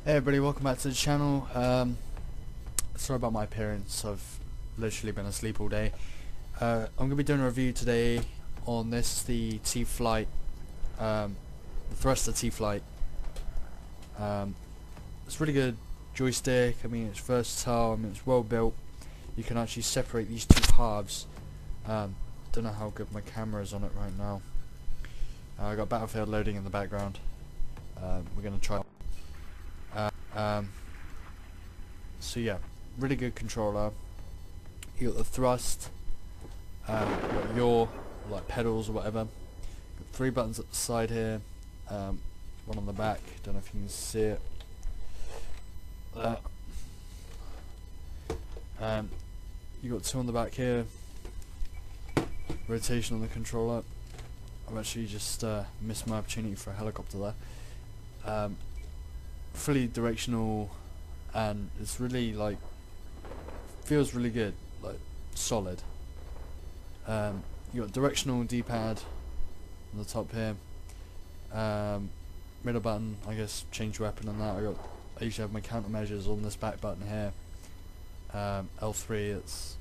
Hey everybody, welcome back to the channel. Sorry about my appearance, I've literally been asleep all day. I'm going to be doing a review today on this, the T Flight, the Thrustmaster T Flight. It's really good joystick. I mean, it's versatile, I mean, it's well built. You can actually separate these two halves. Don't know how good my camera is on it right now. I got Battlefield loading in the background. We're going to try. So yeah, really good controller. You got the thrust, you got your like pedals or whatever. Got 3 buttons at the side here, one on the back. Don't know if you can see it. You got 2 on the back here. Rotation on the controller. I've actually just missed my opportunity for a helicopter there. Fully directional, and it's really like feels really good, like solid. You got directional D-pad on the top here. Middle button, I guess, change weapon and that. I usually have my countermeasures on this back button here. L3, it's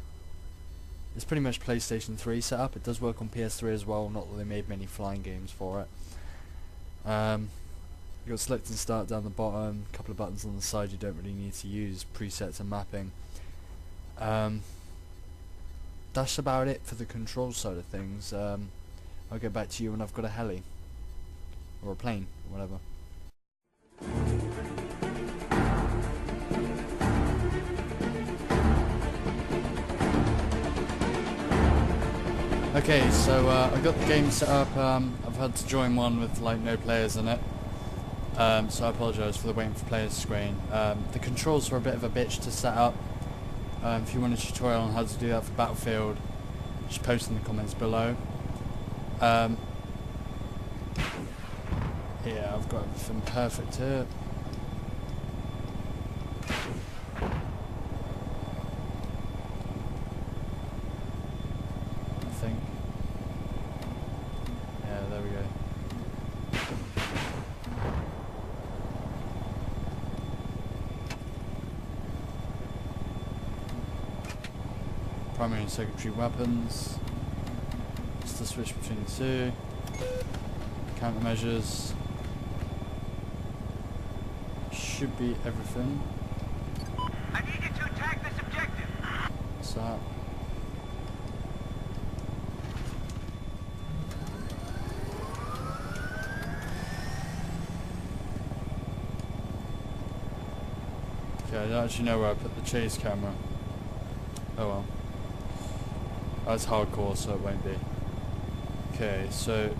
pretty much PlayStation 3 setup. It does work on PS3 as well, not that they made many flying games for it. You got select and start down the bottom, a couple of buttons on the side you don't really need to use, presets and mapping. That's about it for the control side of things. I'll get back to you when I've got a heli, or a plane, or whatever. Okay, so I got the game set up. I've had to join one with like no players in it. So I apologise for the waiting for players screen. The controls were a bit of a bitch to set up. If you want a tutorial on how to do that for Battlefield, just post in the comments below. Yeah, I've got everything perfect here. I think. Yeah, there we go. Primary and secondary weapons. Just to switch between the two. Countermeasures. Should be everything. I need you to attack this objective. What's that? Okay, I don't actually know where I put the chase camera. Oh well. That's hardcore, so it won't be. Okay, so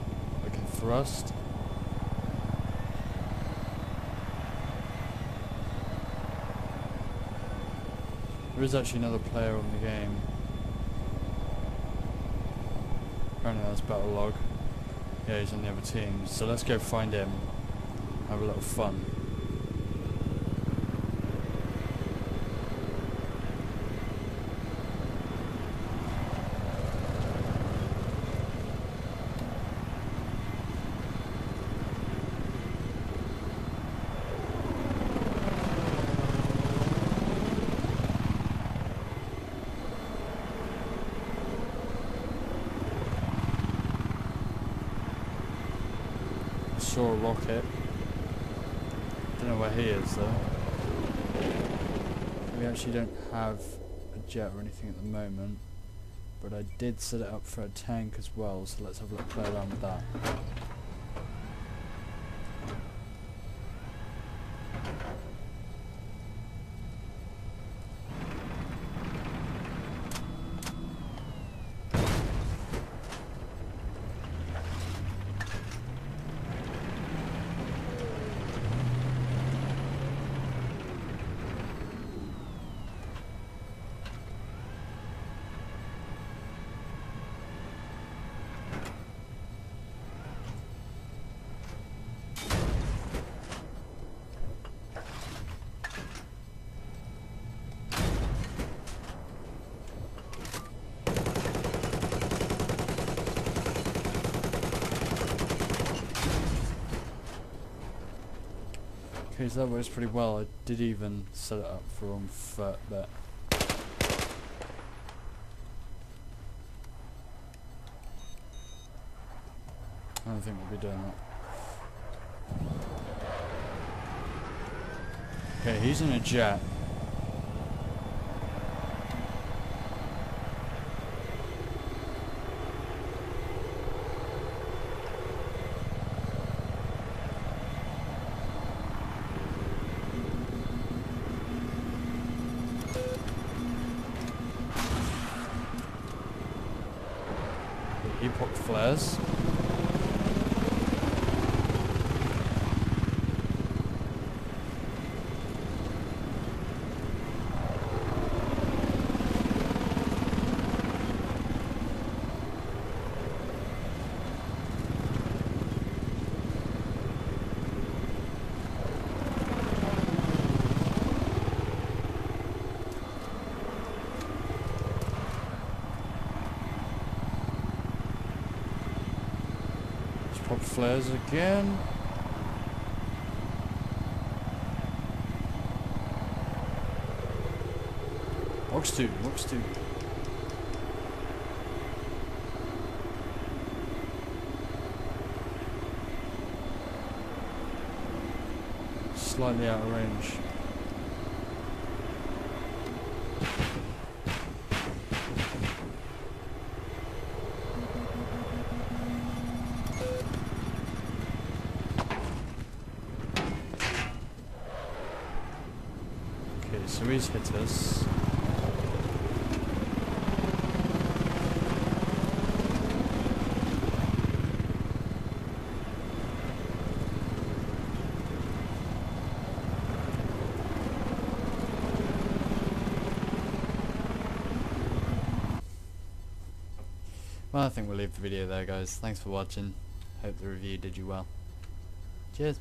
I can thrust. There is actually another player on the game. Apparently that's Battle Log. Yeah, he's on the other team. So let's go find him. Have a little fun. Saw a rocket. Don't know where he is though. We actually don't have a jet or anything at the moment, but I did set it up for a tank as well, so let's have a little play around with that. Okay, so that works pretty well. I did even set it up for wrong foot, but I don't think we'll be doing that. Okay, he's in a jet. He popped flares. Pop flares again. Box 2, box 2. Slightly out of range. Okay, so he's hit us. Well, I think we'll leave the video there, guys. Thanks for watching. Hope the review did you well. Cheers.